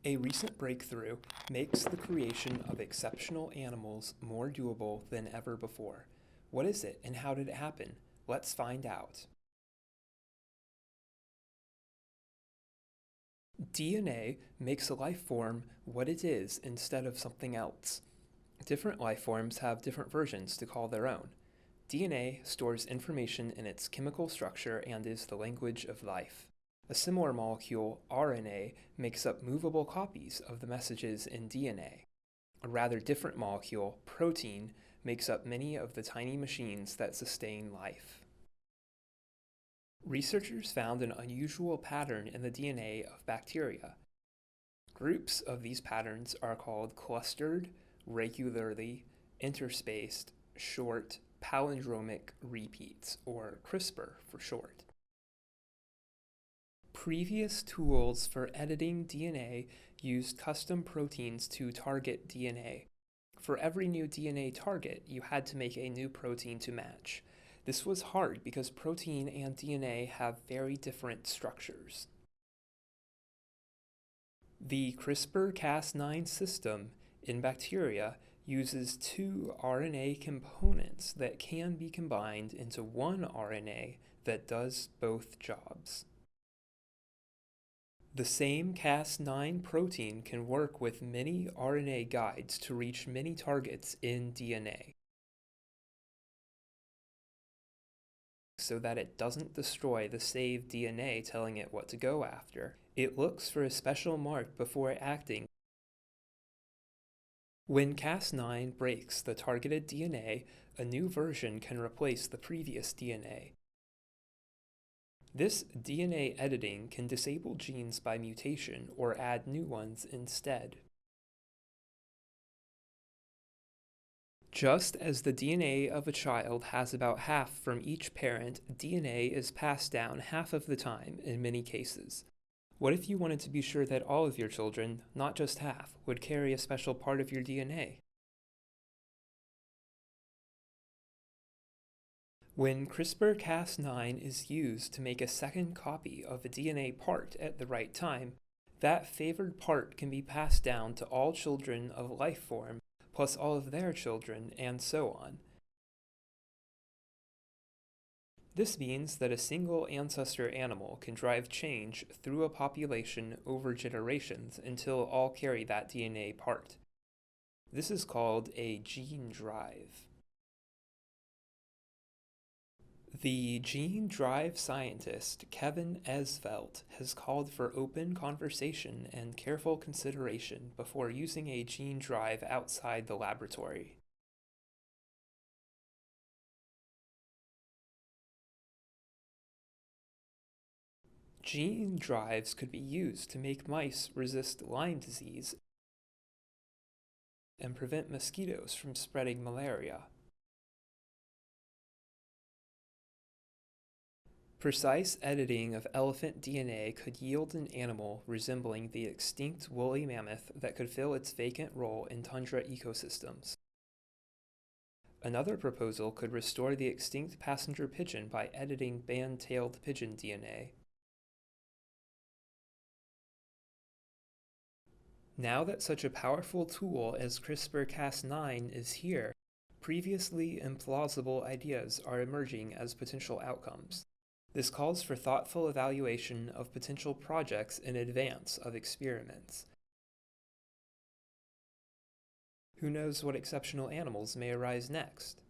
A recent breakthrough makes the creation of exceptional animals more doable than ever before. What is it and how did it happen? Let's find out. DNA makes a life form what it is instead of something else. Different life forms have different versions to call their own. DNA stores information in its chemical structure and is the language of life. A similar molecule, RNA, makes up movable copies of the messages in DNA. A rather different molecule, protein, makes up many of the tiny machines that sustain life. Researchers found an unusual pattern in the DNA of bacteria. Groups of these patterns are called clustered, regularly, interspaced, short, palindromic repeats, or CRISPR for short. Previous tools for editing DNA used custom proteins to target DNA. For every new DNA target, you had to make a new protein to match. This was hard because protein and DNA have very different structures. The CRISPR-Cas9 system in bacteria uses two RNA components that can be combined into one RNA that does both jobs. The same Cas9 protein can work with many RNA guides to reach many targets in DNA, so that it doesn't destroy the saved DNA telling it what to go after. It looks for a special mark before acting. When Cas9 breaks the targeted DNA, a new version can replace the previous DNA. This DNA editing can disable genes by mutation or add new ones instead. Just as the DNA of a child has about half from each parent, DNA is passed down half of the time in many cases. What if you wanted to be sure that all of your children, not just half, would carry a special part of your DNA? When CRISPR-Cas9 is used to make a second copy of a DNA part at the right time, that favored part can be passed down to all children of life form, plus all of their children, and so on. This means that a single ancestor animal can drive change through a population over generations until all carry that DNA part. This is called a gene drive. The gene drive scientist Kevin Esvelt has called for open conversation and careful consideration before using a gene drive outside the laboratory. Gene drives could be used to make mice resist Lyme disease and prevent mosquitoes from spreading malaria. Precise editing of elephant DNA could yield an animal resembling the extinct woolly mammoth that could fill its vacant role in tundra ecosystems. Another proposal could restore the extinct passenger pigeon by editing band-tailed pigeon DNA. Now that such a powerful tool as CRISPR-Cas9 is here, previously implausible ideas are emerging as potential outcomes. This calls for thoughtful evaluation of potential projects in advance of experiments. Who knows what exceptional animals may arise next?